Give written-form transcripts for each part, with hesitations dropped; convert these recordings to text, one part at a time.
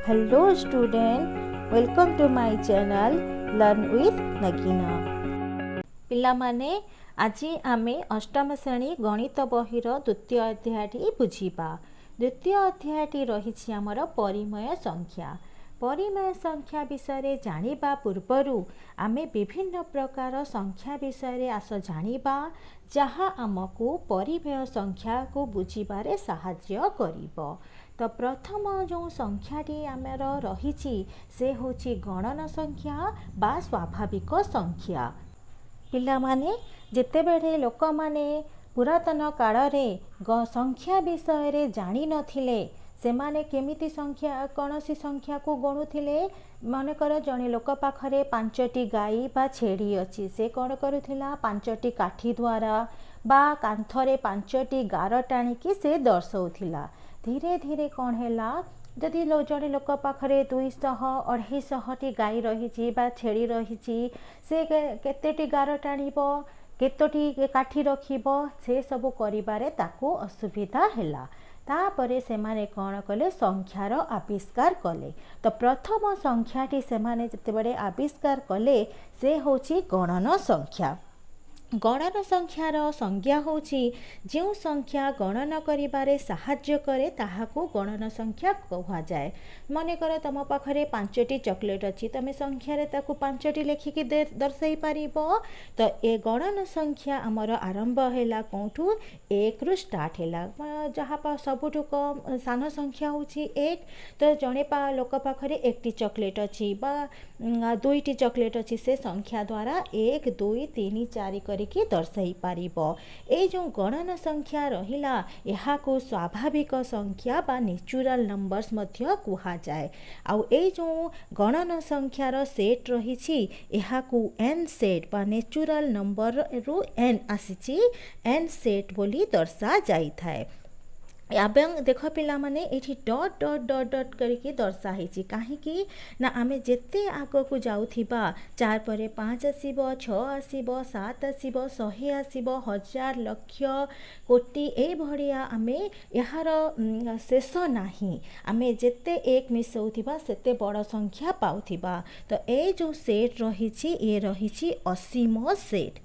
Hello student, welcome to my channel learn with Nagina. पिलामाने आज आमे अष्टम श्रेणी गणित बहिर द्वितीय अध्यायटी बुझिबा। द्वितीय अध्यायटी रही आमर परिमेय संख्या। परिमेय संख्या विषय जानिबा पूर्वरु आमे विभिन्न प्रकार संख्या विषय आस जानिबा, जहाँ आमको परिमेय संख्या को बुझिबारे सहाय्य करिबो। तो प्रथम जो संख्याटी आमर रही से होची गणन संख्या बा स्वाभाविक संख्या। पिला माने जेतेबेले लोक माने पुरातन काल रे संख्या विषय जानी नथिले, सेमाने केमिति संख्या कौनसी संख्या को गणुथिले। मनकर जड़े लोक पाखरे 5टी गाई बा छेड़ी अच्छी, से कौन करुथिला 5टी काठी द्वारा बा कांथरे 5टी गार टाणिकी से दर्शौथिला। धीरे धीरे कौन हैला, जदि जड़े लोक पाखरे 200-250टी गाई रही बा छेड़ी रही, से केतेटी गार टाणिबो, केतोटी काठी रखिबो, से सबु करिबारे ताको असुविधा हैला। तापरे सेमाने कौन कले, संख्यार आविष्कार कले। तो प्रथम संख्याटी सेमाने जेतेबेले आविष्कार कले से होची गणन संख्या। गणन संख्यार संज्ञा होची जो संख्या गणन करिबारे सहाय्य करे ताहाको गणन संख्या कहा जाए। मनेकर तुम पाखरे 5टी चॉकलेट अच्छी, तुम संख्यार ताकू 5टी लेखिकी दर्शाई पारिबो। तो ए गणन संख्या आमर आरंभ हैला कोठू 1 रु स्टार्ट हैला, जहाँ सबुठु कम सान संख्या होची 1। तो जड़े लोक पाखरे 1टी चॉकलेट अच्छी बा 2टी चॉकलेट अच्छी, से संख्या द्वारा 1 2 3 4 करिकी दर्शाई पारिबो। ए जो गणन संख्या रहिला एहाको स्वाभाविक संख्या बा नेचुरल नंबर्स मध्य कुहा जाए। आउ ए जो गणन संख्यार सेट रही एहाको एन सेट बा नेचुरल नंबर रु एन आसीची, एन सेट बोली दर्शा जाई थाए। एवं देख पिला माने एठी डॉट डॉट डॉट डॉट करके दर्शा हेची काहेकि ना आमे जेते आग को जाउथिबा 4 परे 5 आसीबो, 6 आसीबो, 7 आसीबो, 100 आसीबो, 1000 लक्ष कोटी ए भड़िया आमे यार शेष नाही। आमे जेते एक मिसौथिबा सेते बड़ संख्या पाउथिबा। तो ए जो सेट रहिछि ए रहिछि असीम सेट।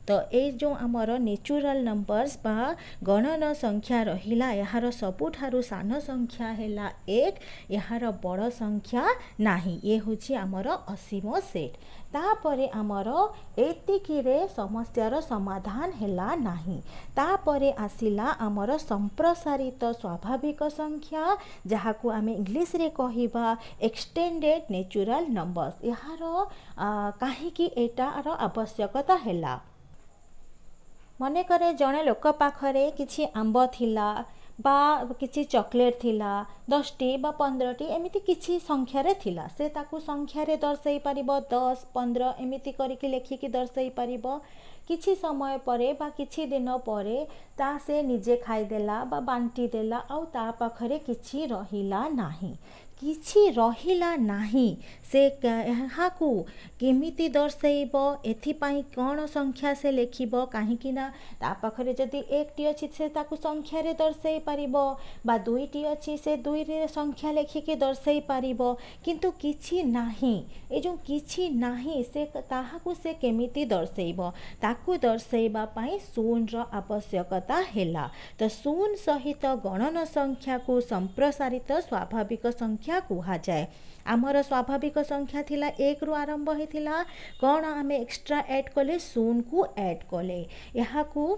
तो ये जो आमर नेचुरल नंबर्स बा गणन संख्या रहिला, यार सबुठारु सान संख्या हैला 1, यार बड़ संख्या नाही। ये होची आमर असीम सेट। तापरे आमर एतिकिरे समस्यार समाधान हैला नाही। तापरे आसिला आमर संप्रसारित स्वाभाविक संख्या, जहाँ को आमे इंग्लिश रे कहिबा एक्सटेंडेड नेचुरल नंबर्स। यार काहेकि एटार आवश्यकता हैला। मने करे जड़े लोक पाखरे किछि आंब थिला बा किछि चॉकलेट थिला 10टी बा 15टी एमिति किछि संख्या रे थिला, से ताकू संख्या रे दर्शाई पारिबो 10 15 एमिति करिकि लेखिकी दर्शाई पारिबो। किछि समय परे बा किछि दिन परे ता से निजे खाइदेला बा बांटी देला, आउ ता पाखरे किछि रहिला नाही। किछि रहिला नाही से एहाकू केमिति दर्शाइबो, एथिपाई कौन संख्या से लेखिबो, काहेकि ना ता पाखरे जदि 1टी अछि से ताकू संख्या रे दर्शाई पारिबो, बा 2टी अछि से 2 रे संख्या लेखिके दर्शाई पारिबो। किंतु किछि नाही, ए जो किछि नाही से ताहाकू से केमिति दर्शाइबो, ताकू दर्शाइबा पाई शून्य र आवश्यकता हैला। तो शून्य सहित गणन संख्या को संप्रसारित स्वाभाविक संख्या कुहा जाए। आमर स्वाभाविक संख्या थिला 1 रु आरंभ होइथिला, कौन आमे एक्स्ट्रा ऐड कले, शून्य को ऐड कले याहाकू।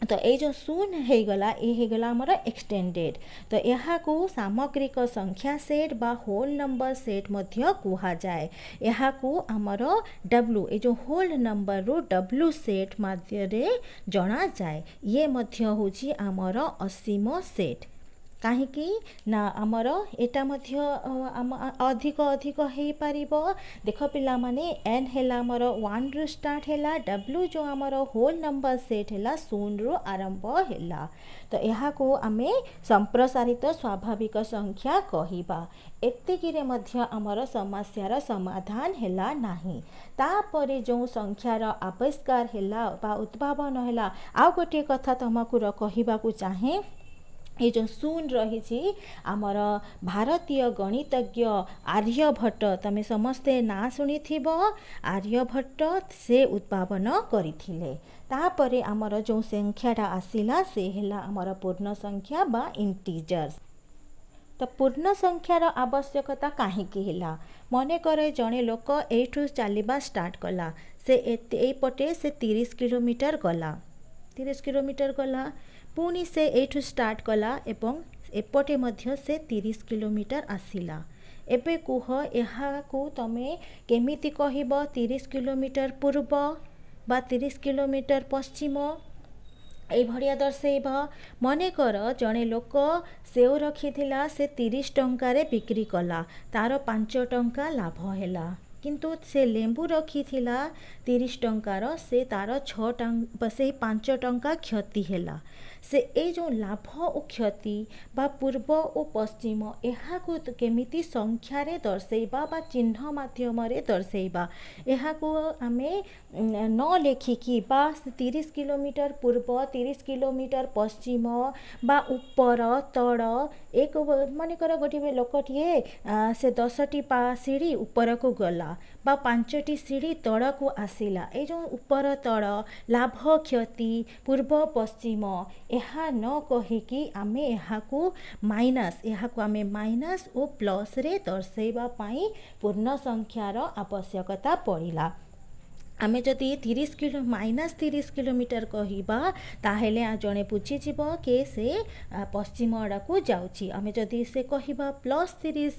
तो ये जो शून्य हेगला ये हेगला आमर एक्सटेंडेड। तो याहाकू सामग्रिक संख्या सेट बा होल नंबर सेट मध्य कुहा जाए। याहाकू आमर डब्ल्यू ए जो होल नंबर रु डब्ल्यू सेट मध्य रे जना जाए। ये मध्य होची आमर असीम सेट। काहेकि ना आमर एटा मध्य अधिक अधिक हेई पारिबो। देख पिला माने एन हैला आमर 1 रु स्टार्ट हैला, डब्ल्यू जो आमर होल नंबर सेट हैला 0 रु आरंभ हैला। तो याहाको आमे संप्रसारित स्वाभाविक संख्या कहिबा। एतिकिरे मध्य आमर समस्यार समाधान हैला नाही। तापरे जो संख्यार आविष्कार हैला बा उद्भावन हैला, आ गोटे कथा तुमको कहिबाकू चाहे ये जो शून रही आमर भारतीय गणितज्ञ आर्यभट्ट तमे समस्ते ना शुणी आर्यभट्ट से उद्भावन करथिले। तापरे आमर जो संख्याटा आसिला से हैला आमर पूर्ण संख्या बा इंटीजर्स। तो पूर्ण संख्यार आवश्यकता काहींकी हैला मने करे जड़े लोक एठू चलवा स्टार्ट कला से एपटे से 30 किलोमीटर गला 30 किलोमीटर गला पुणी से एठू स्टार्ट कला एवं एपटे मध्य से 30 किलोमीटर आसिला। एबे कुह एहाकू तमे केमिति कहिबो 30 किलोमीटर पूर्व बा 30 किलोमीटर पश्चिम এই ভড়িয়া দর্শাইব। মনে কর জনে লোক সেও রখিथिला से 30 टंकार बिक्री कला तार 5 टंका लाभ हैला किंतु से लेंबू रखिथिला 30 टंकार से तार 6 टंका से 5 टंका क्षति हैला। से ए जो लाभ और क्षति बा पूर्व और पश्चिम एहाकू केमिति संख्यार दर्शेबा बा चिन्ह माध्यम दर्शेबा एहाकू आमे न लेखिकी बा 30 किलोमीटर पूर्व 30 किलोमीटर पश्चिम बा ऊपर तड़ एक मनकर गोटे लोकटे से 10टी सीढ़ी ऊपर को गला बा 5टी सीढ़ी तड़ को आसिला ए जो ऊपर तड़ लाभ क्षति पूर्व पश्चिम एहा न कहिकी आमे एहाकू आमे माइनस और प्लस रे दर्शेबा पाई पूर्ण संख्यार आवश्यकता पड़िला। आमे जदि 30 किलो माइनस 30 किलोमीटर कहिबा ताहेले जड़े बुझीजिब के से पश्चिम आड़ा को जाउची। आमे जदि से कहिबा प्लस 30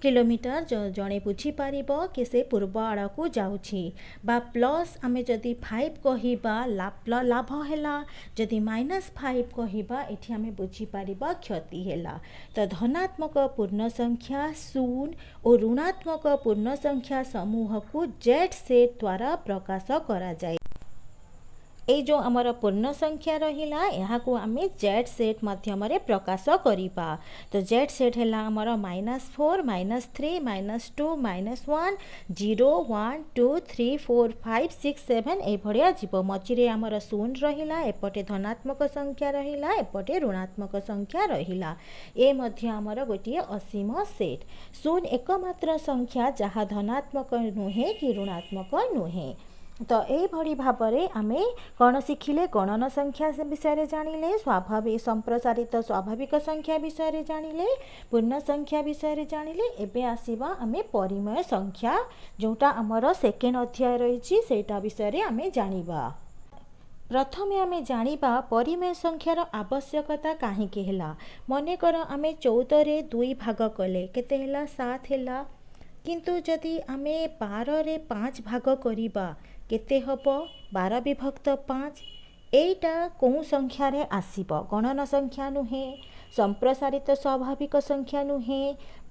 किलोमीटर जड़े बुझीपार कि से पूर्व आड़ा को जाउची बा प्लस आमे जदि 5 कहिबा लाभ हैला जदि -5 कहिबा एठी आमे बुझीपार क्षति हैला। तो धनात्मक पूर्ण संख्या शून्य और ऋणात्मक पूर्ण संख्या समूह को जेड सेट द्वारा प्रकाश करा जाए। ए जो आमर पूर्ण संख्या रहिला एहाकू आमे जेड सेट माध्यम प्रकाश करिबा। तो जेड सेट हैला आमर -4 -3 -2 -1 0 1 2 3 4 5 6 7 ए भड़िया जीव मझिरे आमर शून्य रहिला एपटे धनात्मक संख्या रहिला एपटे ऋणात्मक संख्या रहिला। ए मध्य आमर गोटे असीम सेट। शून्य एकमात्र संख्या जहाँ धनात्मक नुहे कि ऋणात्मक नुहे। तो ये भाव में आमे कौन शिखिले गणन संख्या विषय जानिले स्वाभाविक संप्रसारित स्वाभाविक संख्या विषय जानिले पूर्ण संख्या विषय जानिले। एबे आसीबा आमे परिमेय संख्या जोटा आमर सेकेंड अध्याय रही सेटा विषय आमे जानिबा। प्रथमे आमे जानिबा परिमेय संख्यार आवश्यकता काहींकी हैला। मनेकर आमे 14 रे 2 भाग कले केते हैला 7 हैला किंतु जदि आमे 12 रे 5 भाग करिबा केते हबो 12 विभक्त 5 एटा कौं संख्या रे आसीबो गणन संख्या नुहे संप्रसारित स्वाभाविक संख्या नुहे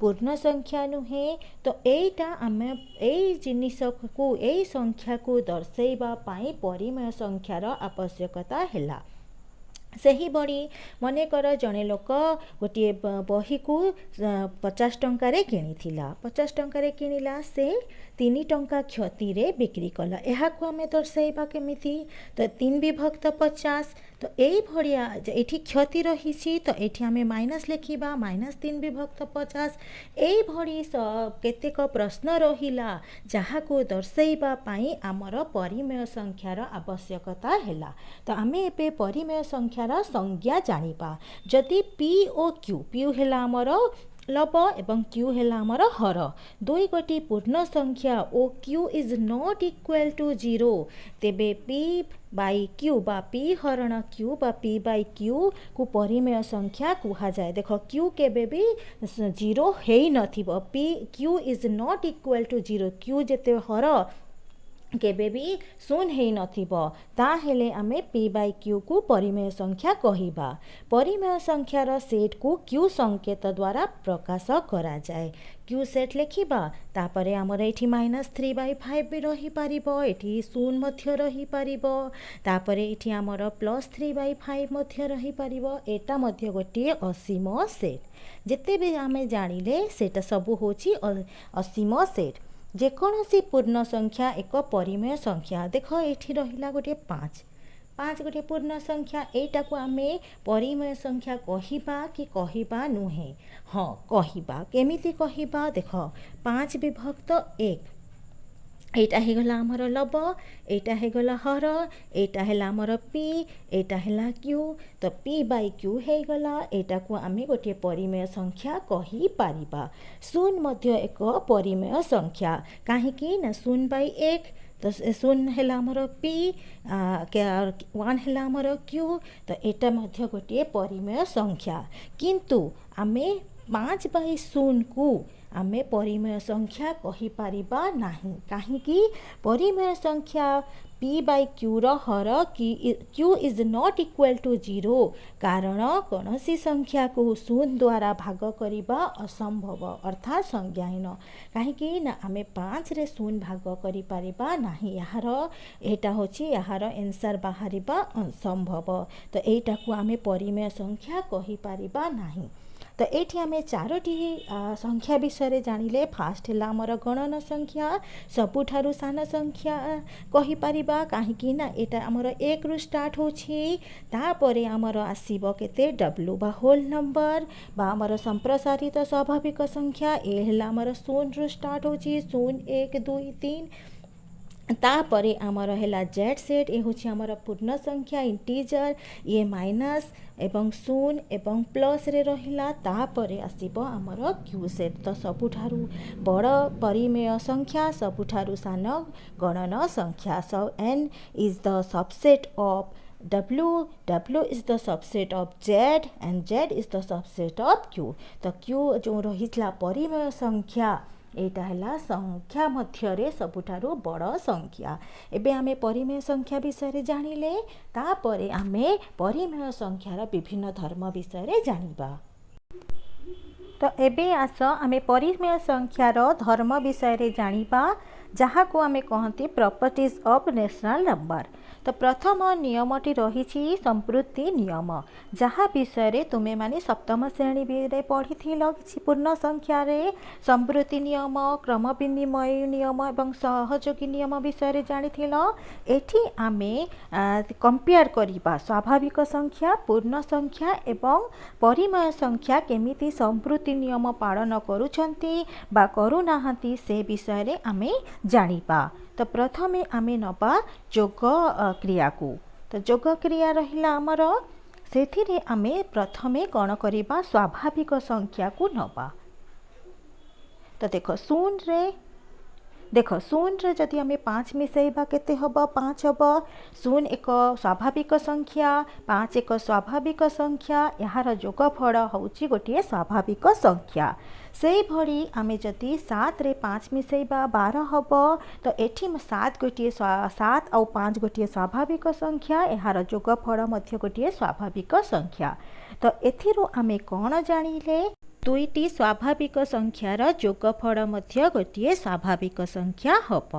पूर्ण संख्या नुहे। तो एटा आमे एई जिनिस को एई संख्या को दर्शेबा पाई परिमेय संख्यार आवश्यकता हैला। सही बड़ी मनेकर जड़े लोक गोटे बही को 50 टंकार किणीथिला 50 टंकार किणिला से 3 टंका क्षति रे बिक्री कला। एहाकू आमे दर्शाइबा केमिति तो 3 विभक्त 50 तो यही भड़िया एठी क्षति रही तो एठी आमे माइनस लिखिबा -3 विभक्त 50 यही भड़ी केतेक प्रश्न रहिला जहाकू दर्शाइबा पाई आमर परिमेय संख्यार आवश्यकता हैला। तो आमे एबे परिमेय संख्यार संज्ञा जानिबा। जदि पी और क्यू पी हैला आमर लब एवं क्यू हैला आमर हर दुई गोटी पूर्ण संख्या ओ Q is not equal to 0 तेबे पी बाई क्यू बा पी हरण क्यू बा पी बाई क्यू को परिमेय संख्या कुहा जाए। देख क्यू केबे भी 0 हेई नथिबो P Q is not equal to 0 Q जेते हर केबे भी शून्य हेई नथिबो ताहेले आमे पी बाई क्यू को परिमेय संख्या कहिबा। परिमेय संख्यार सेट को क्यू संकेत द्वारा प्रकाश करा जाए। क्यू सेट लिखिबा तापरे आमर एठी -3/5 भी रही पारिबो एठी शून्य मध्य रही पारिबो तापरे एठी आमर +3/5 मध्य रही पारिबो। एटा मध्य गोटे असीम सेट जेते भी आमे जानिले सेटा सबु होची असीम सेट। जेकोसी पूर्ण संख्या एक परिमेय संख्या देख एठी रहिला गोटे 5 पाँच गोटे पूर्ण संख्या एटा को आमे परिमेय संख्या कहिबा कि कहिबा नुहे हाँ कहिबा केमिति कहिबा देख 5 विभक्त 1 एटा हेगला आमर लब एटा हेगला हर एटा हेला आमर पी एटा हेला क्यू तो पी बाई क्यू हेगला एटा को आमे गोटे परिमेय संख्या कहि पारिबा शून्य मध्य एक परिमेय संख्या काहेकि ना 0 बाई 1 तो 0 हेला आमर पी 1 हेला आमर क्यू तो एटा मध्य गोटे परिमेय संख्या किंतु आमे 5 बाई 0 को आमे परिमेय संख्या कहि पारिबा नाही काहेकि परिमेय संख्या p बाई q रो हर q is not equal to 0 कारण कौनसी संख्या को 0 द्वारा भाग करिबा असंभव अर्थात संज्ञाहीन काहेकि ना आमे 5 रे 0 भाग करि पारिबा नाही यार एटा होची यार आंसर बाहरिबा असंभव तो एटा को आमे परिमेय संख्या कहि पारिबा नाही तो ये आम चारोटी संख्या विषय जानिले फास्ट है आमर गणन संख्या सबुठारु सान संख्या कहि कहीं ना यहाँ आमर 1 रु स्टार्ट होछि तापरे आमर आसीबो केते डब्ल्यू बा होल नंबर बा आमर संप्रसारित स्वाभाविक संख्या ए है आमर 0 रु स्टार्ट होछि 0 1 2 3 तापरे आमर है जेड सेट ये हूँ आमर पूर्ण संख्या इंटीजर ये माइनस एवं 0 एवं प्लस रे रहिला तापरे आसीबो आमर क्यू सेट तो सबुठारु बड़ परिमेय संख्या सबुठारु सान गणन संख्या सो n is the subset of W is the subset of Z and Z is the subset of Q तो Q जो रहितला परिमेय संख्या एटा हला संख्या मध्यरे सबुठारु बड़ संख्या एबे आमे परिमेय संख्या विषय जानिले तापरे आमे परिमेय संख्यार विभिन्न धर्म विषय जानिबा तो एबे आस आमे परिमेय संख्यार धर्म विषय जानिबा जहाँ को आमे कहते प्रॉपर्टीज ऑफ नेशनल नंबर तो प्रथम नियमटी रही संपृक्ति नियम जहाँ विषय तुम्हें माने सप्तम श्रेणी रे पढ़ी कि पूर्ण संख्यार संपृक्ति नियम क्रम विनिमय नियम एवं सहयोगी नियम विषय जानी एठी आमे कंपेयर करिबा स्वाभाविक संख्या पूर्ण संख्या एवं परिमेय संख्या केमिति संपृक्ति नियम पालन करुछंती बा करुनाहांती से विषय आमे जानिबा तो प्रथमे आमे नबा जोग क्रिया को तो जोग क्रिया रहिला आमर सेथिरे आमे प्रथमे कौन करिबा स्वाभाविक संख्या को नबा तो देख 0 रे जदि आमे 5 मिसेइबा केते हबो 5 हबो 0 एक स्वाभाविक संख्या 5 एक स्वाभाविक संख्या यार जोगफल होची गोटे स्वाभाविक संख्या से भली आमे जदि 7 रे 5 मिसेइबा 12 हबो तो एठी 7 गोटे 7 और 5 गोटे स्वाभाविक संख्या यार जोगफल मध्य गोटे स्वाभाविक संख्या तो एथिरु आमे कोन जानिले दुईटी स्वाभाविक संख्यार जोगफल मध्य गोटे स्वाभाविक संख्या हब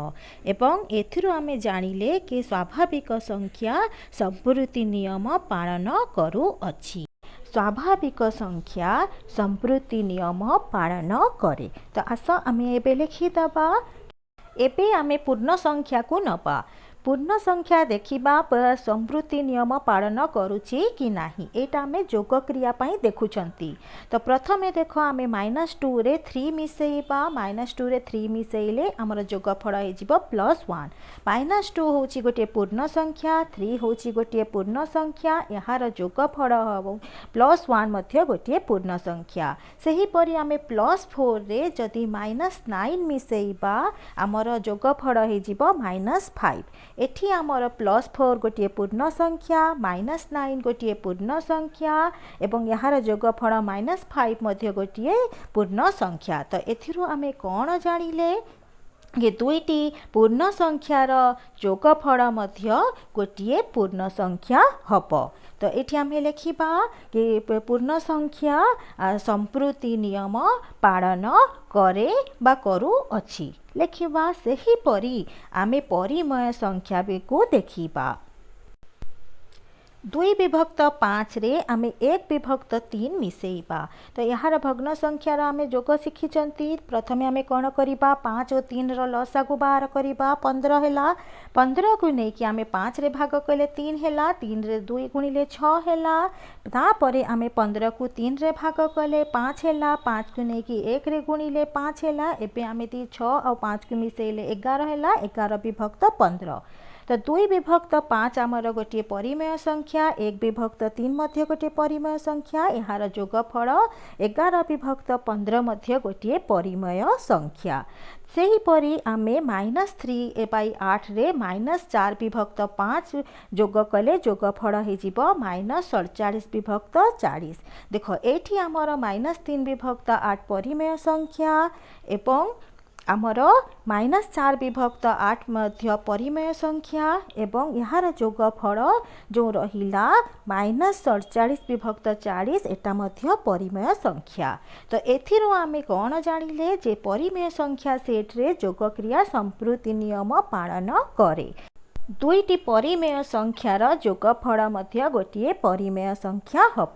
एवं एथिरु आमे जानिले कि स्वाभाविक संख्या संपृक्ति नियम पालन करुअछि स्वाभाविक संख्या संपृक्ति नियम पालन करे तो आस आमे एबे लिखिदबा एबे आमे पूर्ण संख्या को नबा पूर्ण संख्या देखिबा संपृक्ति नियम पालन करुछि कि नाही एटा आमे जोग क्रिया पई देखुछंती तो प्रथमे देखो आमे -2 रे 3 मिसेइबा -2 रे 3 मिसेइले हमर जोगफल हे जिवो +1 -2 होछि गोटे पूर्ण संख्या 3 होछि गोटे पूर्ण संख्या यार जोगफल हबो +1 मध्य गोटे पूर्ण संख्या सही परि आमे +4 रे जदि -9 मिसेइबा हमर जोगफल हे जिवो -5 एठी आमर +4 गोटे पूर्ण संख्या -9 गोटे पूर्ण संख्या एवं यार जोगफल -5 मध्य गोटे पूर्ण संख्या तो एथिरु आमे कोन जानिले ये दुईटी पूर्ण संख्यार जोगफल मध्य गोटे पूर्ण संख्या हब तो ये आमे लिखिबा कि पूर्ण संख्या संपृक्ति नियम पालन करे बा करू अछि लिखिबा सही परी आमे परिमेय संख्या को देखिबा दुई विभक्त 5 रे आमे 1 विभक्त 3 मिसेइबा। तो यार भग्न संख्यार आमे जोग शिखिचंती। प्रथमे आमे कौन करिबा 5 और 3 रो लसागु बाहर करिबा 15 हैला। 15 को नै कि आमे 5 रे भाग कले 3 हैला। 3 रे 2 गुणिले 6 हैला। तापरे आमे 15 को 3 रे भाग कले 5 हैला। 5 को नै कि 1 रे गुणिले 5 हैला। एबे आमे 6 और 5 को मिसेइले 11 हैला। 11 विभक्त 15। तो 2 विभक्त 5 आमर गोटे परिमेय संख्या। 1 विभक्त 3 मध्य गोटे परिमेय संख्या। यार जोगफल 11 विभक्त 15 मध्य गोटे परिमेय संख्या। सेहीपरि आमे -3/8 रे -4 विभक्त 5 जोग कले जोगफल हो -47 विभक्त 40। देख एठी आमर -3 विभक्त 8 परिमेय संख्या एवं आमर -4 विभक्त 8 मध्य परिमेय संख्या एवं यार जोगफल जो रहिला -47 विभक्त 40 एटा मध्य परिमेय संख्या। तो एथिरो आमे कौन जानिले जे परिमेय संख्या सेट रे जोग क्रिया संप्रति नियम पालन करे। दुईटी परिमेय संख्यार जोगफल मध्य गोटे परिमेय संख्या हब।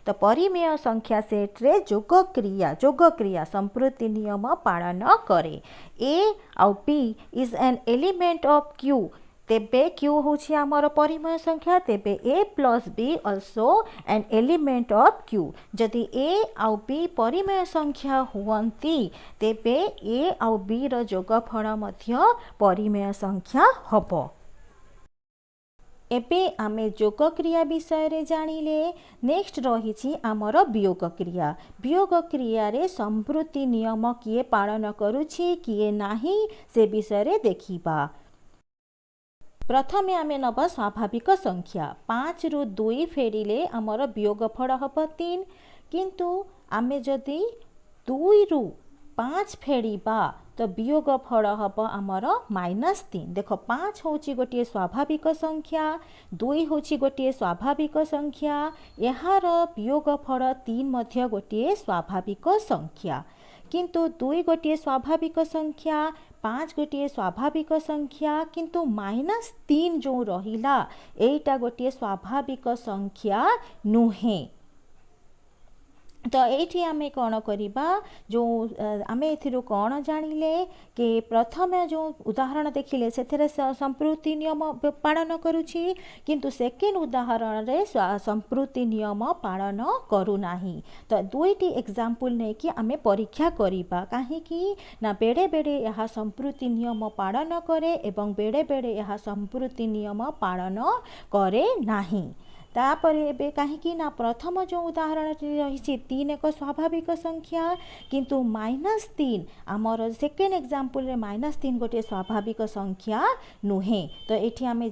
तो परिमेय संख्या सेट रे जोग क्रिया संप्रति नियम पालन करे। ए आउ b is an element of Q. तेबे क्यू होछि आमर परिमेय संख्या। तेबे a plus b also an element of Q. जदि ए आउ बी परिमेय संख्या हुअंती तेबे ए आउ बी रो जोगफल मध्य परिमेय संख्या हब। एबे आमे जोग क्रिया विषय रे जानिले। नेक्स्ट रही आमर वियोग क्रिया। वियोग क्रिया रे संप्रति नियम किए पालन करुछि किए नाही से विषय रे देखिबा। प्रथमे आमे नब स्वाभाविक संख्या। 5 रु 2 फेरिले आमर वियोगफल हब 3। किंतु आमे जदि 2 रु 5 फेरिबा तो वियोगफल हब आमर -3। देख 5 होची गोटे स्वाभाविक संख्या। 2 होची गोटे स्वाभाविक संख्या। यार वियोगफल 3 मध्य गोटे स्वाभाविक संख्या। किंतु 2 गोटे स्वाभाविक संख्या 5 गोटे स्वाभाविक संख्या किंतु -3 जो रहिला एटा गोटे स्वाभाविक संख्या नुहे। तो ये आमे कौन करिबा जो आमे एथिरो कौन जानिले कि प्रथम जो उदाहरण देखिले सेथरे संप्रति नियम पालन करुछि किंतु सेकेंड उदाहरण रे संप्रति नियम पालन करू नाही। तो दुईटी एग्जांपल ने कि आमे परीक्षा करिबा काहे कि ना बेडे बेडे यह संप्रति नियम पालन करे एवं बेडे बेडे यह संप्रति नियम पालन करे नाही। तापरे एबे कहीं ना प्रथम जो उदाहरण रही 3 एक स्वाभाविक संख्या किंतु -3 आमर सेकेंड एग्जांपल रे -3 गोटे स्वाभाविक संख्या नुहे। तो एठी आमे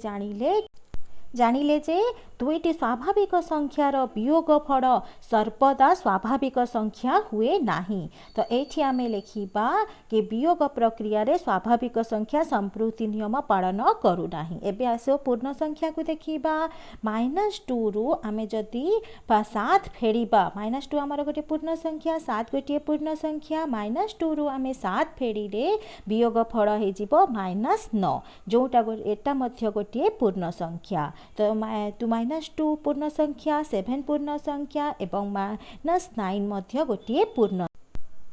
जानिले जे दुईटी स्वाभाविक संख्यार वियोगफल सर्वदा स्वाभाविक संख्या हुए नाही। तो एठी आमे लिखिबा कि वियोग प्रक्रिया रे स्वाभाविक संख्या संप्रति नियम पालन करू नाही। एबे आसो पूर्ण संख्या को देखिबा। -2 रु आमे जदि 7 फेरिबा -2 आमर गोटे पूर्ण संख्या 7 गोटे पूर्ण संख्या -2 रु आमे 7 फेरिले वियोगफल हे जिवो -9 जोटा एटा मध्य गोटे पूर्ण संख्या। तो -2 पूर्ण संख्या 7 पूर्ण संख्या एवं -9 मध्य गोटे पूर्ण।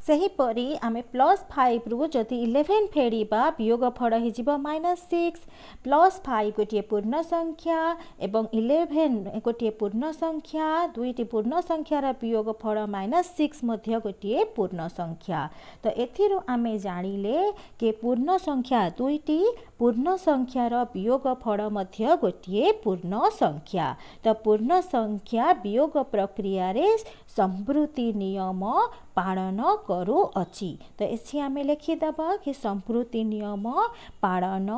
सेहीपरि आमे +5 रु जदि 11 फेरिबा वियोगफल हे जिवो -6 +5 गोटे पूर्ण संख्या एवं 11 गोटे पूर्ण संख्या। दुईटी पूर्ण संख्यार वियोगफल -6 मध्य गोटे पूर्ण संख्या। तो एथिरो आमे जानिले कि पूर्ण संख्या दुईटी पूर्ण संख्यार वियोगफल मध्य गोटे पूर्ण संख्या। तो पूर्ण संख्या वियोग प्रक्रिया रे संप्रति नियम पालन करू अछि। तो एछि आमे लिखिदबा कि संप्रति नियम पालन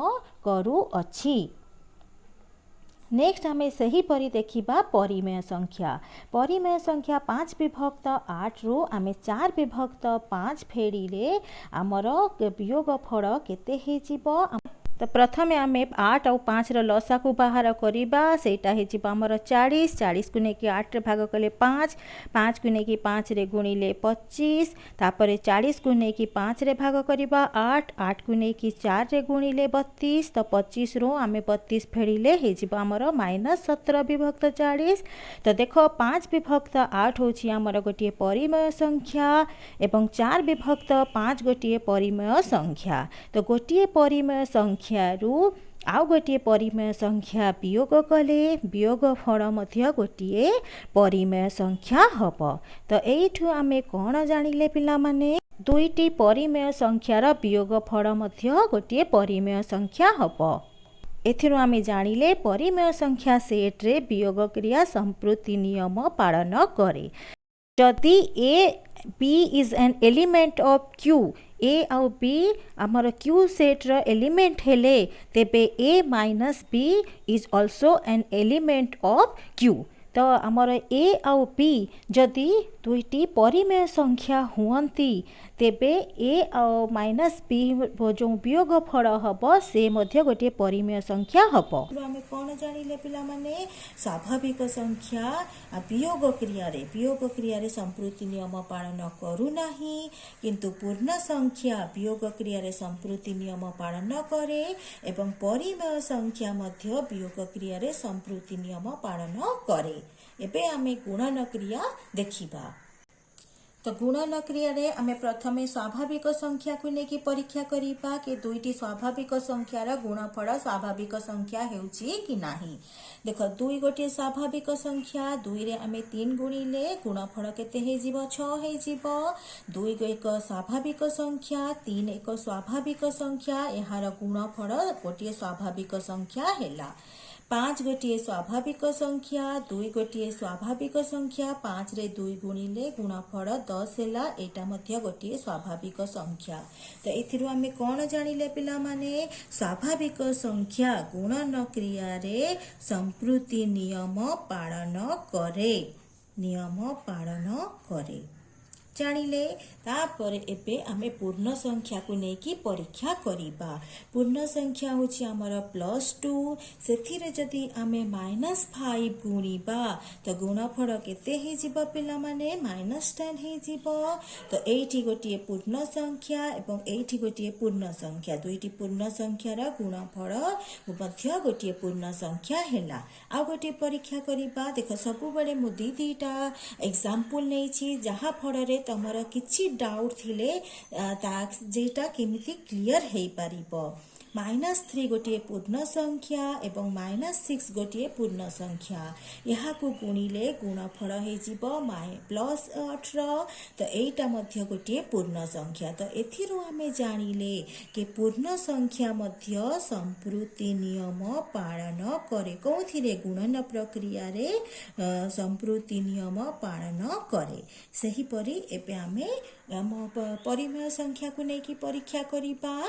करू अछि। नेक्स्ट आमे सही परि देखिबा परिमेय संख्या। परिमेय संख्या 5 विभक्त 8 रु आमे 4 विभक्त 5 फेरिले आमर वियोगफल केते हे जिवो तो प्रथमे आम 8 और 5 लसा को बाहर करवा सेटा होमर 40 40 को लेकिन 8 रे भाग कले 5 5 को लेकिन 5 रे गुणिले 25 तापर 40 को लेकिन 5 रे भाग करवा 8 8 को लेकिन 4 रे गुणिले 32 तो 25 रू आम 32 फेड़िले होमर -17 विभक्त 40। तो देख 5 विभक्त 8 हूँ आमर गोटे परिमेय संख्या एवं 4 विभक्त 5 गोटे परिमेय संख्या। तो गोटे परिमेय संख्या रु आउ गोटे परिमेय संख्या वियोग कले वियोग फल मध्य गोटे परिमेय संख्या हब। तो एठू आमे कौन जानिले पिला माने दुईटी परिमेय संख्यार वियोग फल मध्य गोटे परिमेय संख्या हब। एथिरु आमे जानिले परिमेय संख्या सेट रे वियोग क्रिया संप्रति नियम पालन करे। जदि a b is an element of Q a आउ बी आमर क्यू सेट्र एलिमेंट हेले तेबे a minus b is also an element of Q. तो आमर ए आउ बी जदि दुईटी परिमेय संख्या हुअंती तेबे ए आउ माइनस बी जो वियोग फल हम से मध्य गोटे परिमेय संख्या हम। आम कौन जानिले पिला माने स्वाभाविक संख्या वियोग क्रिया संप्रति नियम पालन करूना किंतु पूर्ण संख्या वियोग क्रिया संप्रति नियम पालन करे एवं परिमेय संख्या मध्य वियोग क्रिया संप्रति नियम पालन करे। एबे आमे गुणन क्रिया देखिबा। तो गुणन क्रिया रे आमे प्रथमे स्वाभाविक संख्या को लेकिन परीक्षा करिबा कि दुईटी स्वाभाविक संख्यार गुणफल स्वाभाविक संख्या हेउची कि नाही। देख 2 गोटे स्वाभाविक संख्या 2 रे आमे 3 गुणिले गुणफल केते हे जीवो 6 हे जीवो। 2 एक स्वाभाविक संख्या 3 एक स्वाभाविक संख्या एहार गुणफल गोटे स्वाभाविक संख्या हेला। 5 गोटे स्वाभाविक संख्या 2 गोटे स्वाभाविक संख्या 5 रे 2 गुणिले गुणफल 10 हेला एटा मध्य गोटे स्वाभाविक संख्या। तो एथिरु आमे कोन जानिले पिला माने स्वाभाविक संख्या गुणन क्रिया रे संप्रति नियम पालन करे जानिले। तापर एबे आमे पूर्ण संख्या को लेकिन परीक्षा करिबा। पूर्ण संख्या होची हमर +2 सेथिरे जदि आमे -5 गुणिबा तो गुणफल केते हे जिवो पिला माने -10 हे जिवो। तो एठी गोटे पूर्ण संख्या एवं एठी गोटे पूर्ण संख्या दुईटी पूर्ण संख्यार गुणफल मध्य गोटे पूर्ण संख्या हेला। आ गोटे परीक्षा करिबा। देख सबु बेले मु दीटा एग्जांपल नेछि जहा फल रे तमर किछि डाउट थिले जेटा केमिति क्लियर हेई पारिबो। -3 गोटे पूर्ण संख्या एवं -6 गोटे पूर्ण संख्या यहाँ को गुणिले गुणफल हे जीवो +18। तो एटा मध्य गोटे पूर्ण संख्या। तो एथिरु आमे जानिले कि पूर्ण संख्या मध्य संप्रति नियम पालन करे कोथिरे गुणन प्रक्रिया रे संप्रति नियम पालन करे। सही परि एबे आमे परिमेय संख्या को लेकिन परीक्षा करिबा।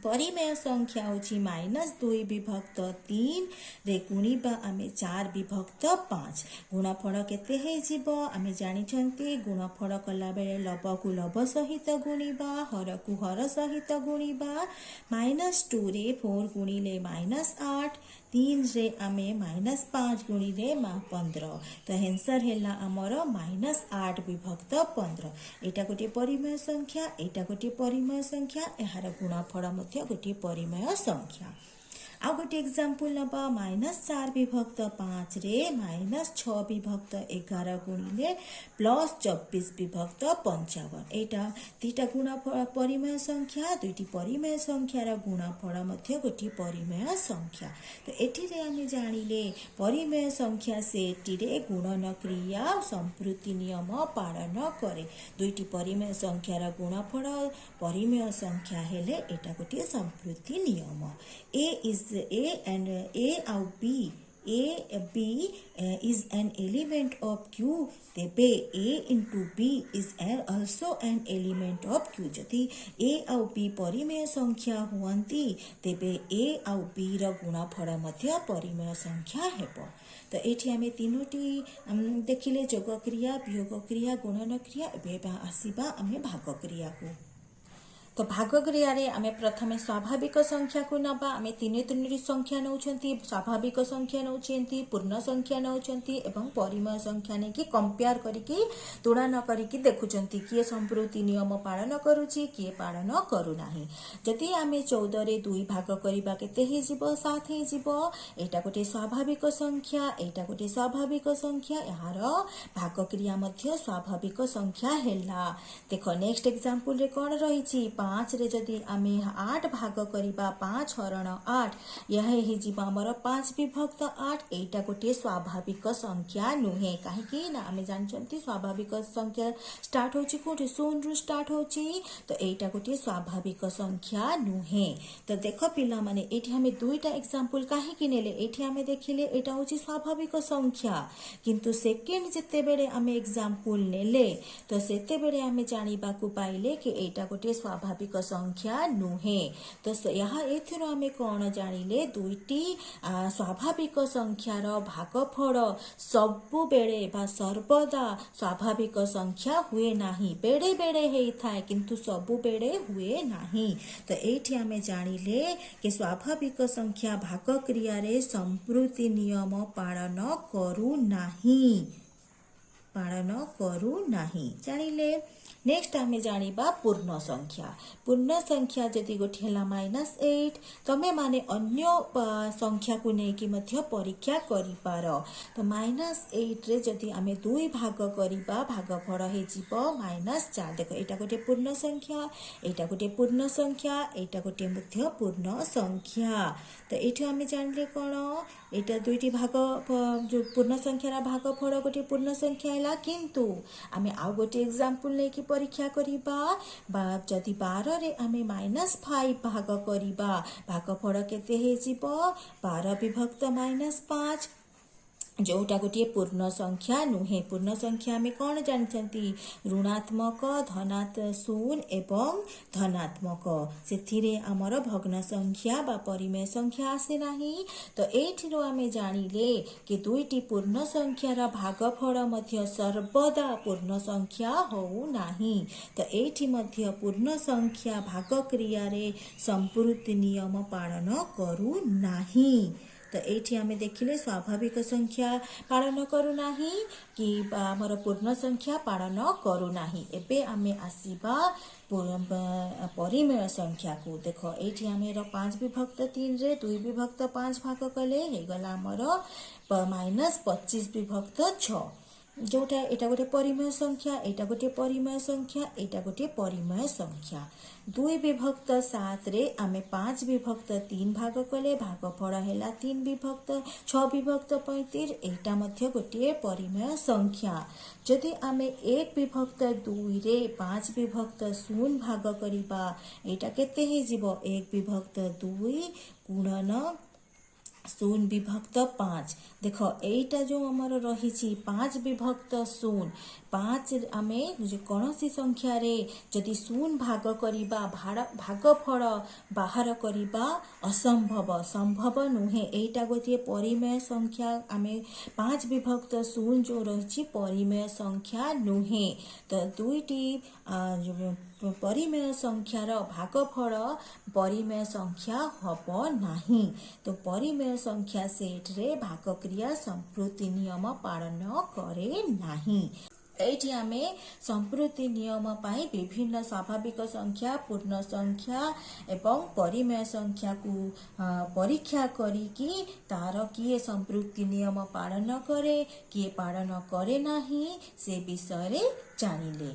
परिमेय संख्या होची -2 विभक्त 3 रे गुणिबा आमे 4 विभक्त 5 गुणफल केते हे जीवो आमे जानि छंती। गुणफल कला बेले लब को लब सहित गुणिबा हर को हर सहित गुणिबा। -2 रे 4 गुणिले -8 3 रे आमे -5 गुणिले 15। तो आंसर हेला हमर -8 विभक्त 15। एटा गोटे परिमेय संख्या एटा गोटे परिमेय संख्या एहार गुणफल गोटे परिमेय संख्या। आ गोटे एग्जांपल नबा -4 विभक्त 5 रे -6 विभक्त 11 गुणिले +24 विभक्त 55 एटा तीटा गुण परिमेय संख्या दुईटी परिमेय संख्यार गुणफल मध्य गोटे परिमेय संख्या। तो एठी रे आमे जानिले परिमेय संख्या सेटी रे गुणन क्रिया संप्रति नियम पालन करे। दुईटी परिमेय संख्यार गुणफल परिमेय संख्या हेले एटा गोटे संप्रति नियम। A and A or B is an element of Q तेबे A into B is also an element of Q। जदि A और B परिमेय संख्या हुअंती तेबे A और B र गुणफल मध्य परिमेय संख्या हेबो। तो एठी आमे तीनोटी देखिले जोग क्रिया वियोग क्रिया गुणन क्रिया एबे आसीबा आमे भाग क्रिया को। तो भाग क्रिया रे आमे प्रथमे स्वाभाविक संख्या को नबा आमे तीन तीन संख्या नौचंती स्वाभाविक संख्या नौचंती पूर्ण संख्या नौचंती एवं परिमेय संख्या ने की कंपेयर करिकी तुलना करिकी देखुचंती किए संप्रति नियम पालन करूची किए पालन करू नाही जदि आमे 14 रे 2 भाग करिबा केते हे जिवो 7 हे जिवो एटा गोटे स्वाभाविक संख्या एटा गोटे स्वाभाविक संख्या यार भाग क्रिया मध्य स्वाभाविक संख्या हेला देखो नेक्स्ट एग्जांपल रे कोन रहिची 5 रे जदि आमे 8 भाग करिबा 5 हरण 8 यह हे जिबा हमर 5 विभक्त 8 एटा गोटे स्वाभाविक संख्या नुहे काहे कि ना आमे जानचंती स्वाभाविक संख्या स्टार्ट होची कोठी 0 रु स्टार्ट होची तो एटा गोटे स्वाभाविक संख्या नुहे तो देखो पिला माने एठी हमें दुईटा एग्जांपल काहे कि नेले एठी हमें देखिले एटा होची स्वाभाविक संख्या किंतु सेकेंड जते बेले आमे एग्जांपल नेले तो सेते बेले आमे जानिबा को पाइले कि एटा गोटे स्वाभाविक संख्या नुहे तो यहाँ एथिरो आमे कोन जानिले दुईटी स्वाभाविक संख्यार भागफल सबु बेले बा सर्वदा स्वाभाविक संख्या हुए नाही बेड़े बेड़े हेई थाए किंतु सबु बेड़े हुए नाही तो एठी आमे जानिले कि स्वाभाविक संख्या भाग क्रिया रे संप्रति नियम पालन करू नाही जानिले नेक्स्ट आमे जानिबा पूर्ण संख्या जदि गोटे हला -8 तमे माने अन्य संख्या को नै कि मध्य परीक्षा करि पार तो -8 रे जदि आमे 2 भाग करिबा भागफल हे जिवो -4 देखो एटा गोटे पूर्ण संख्या एटा गोटे पूर्ण संख्या एटा गोटे मध्य पूर्ण संख्या तो एठी आमे जानले कोन एटा दुईटी भाग जो पूर्ण संख्यार भागफल गोटे पूर्ण संख्या हैला किंतु आमे आ गोटे एग्जांपल नै कि परीक्षा करिबा बा जदि 12 रे आमे -5 भाग करिबा भागफल केते हे जिवो 12 विभक्त -5 जोटा गोटे पूर्ण संख्या नुहे पूर्ण संख्या में कौन जानते ऋणात्मक धनात्मक 0 एवं धनात्मक से आमर भग्न संख्या बा परिमेय संख्या आसे नाही तो एठिरो आमे जानिले कि दुईटी पूर्ण संख्यार भागफल मध्य सर्वदा पूर्ण संख्या होउ नाही तो एठी मध्य पूर्ण संख्या भाग क्रिया रे संप्रति नियम पालन करू नाही तो एठी आमे देखिले स्वाभाविक संख्या पालन करू नाही कि हमर पूर्ण संख्या पालन करू नाही एबे आमे आसीबा परिमेय संख्या को देखो एठी आमे 5 विभक्त 3 रे 2 विभक्त 5 भाग कले हे गला हमर -25 विभक्त 6 जोटा एटा गोटे परिमेय संख्या एटा गोटे परिमेय संख्या एटा गोटे परिमेय संख्या 2 विभक्त 7 रे आमे 5 विभक्त 3 भाग कले भागफल हैला 3 विभक्त 6 विभक्त 35 एटा मध्य गोटे परिमेय संख्या जदि आमे 1 विभक्त 2 रे 5 विभक्त 0 भाग करिबा एटा केते हे जिवो 1 विभक्त 2 गुणन 0 विभक्त 5 देखो एटा जो हमर रही 5 विभक्त 0 5 आमे कौन सी संख्या रे जदि 0 भाग करिबा भागफल बाहर करिबा संभव नुहे एटा गोटे परिमेय संख्या आमे 5 विभक्त 0 जो रही परिमेय संख्या नुहे तो दुईटी परिमेय संख्यार भागफल परिमेय संख्या हबो नाही तो परिमेय संख्या सेट रे भाग क्रिया संप्रति नियम पालन करे नाही एठी आमे संप्रति नियम पाई विभिन्न स्वाभाविक संख्या पूर्ण संख्या एवं परिमेय संख्या को परीक्षा करी कि तार किए संप्रति नियम पालन करे किए पालन करे नाही से विषय रे जानिले।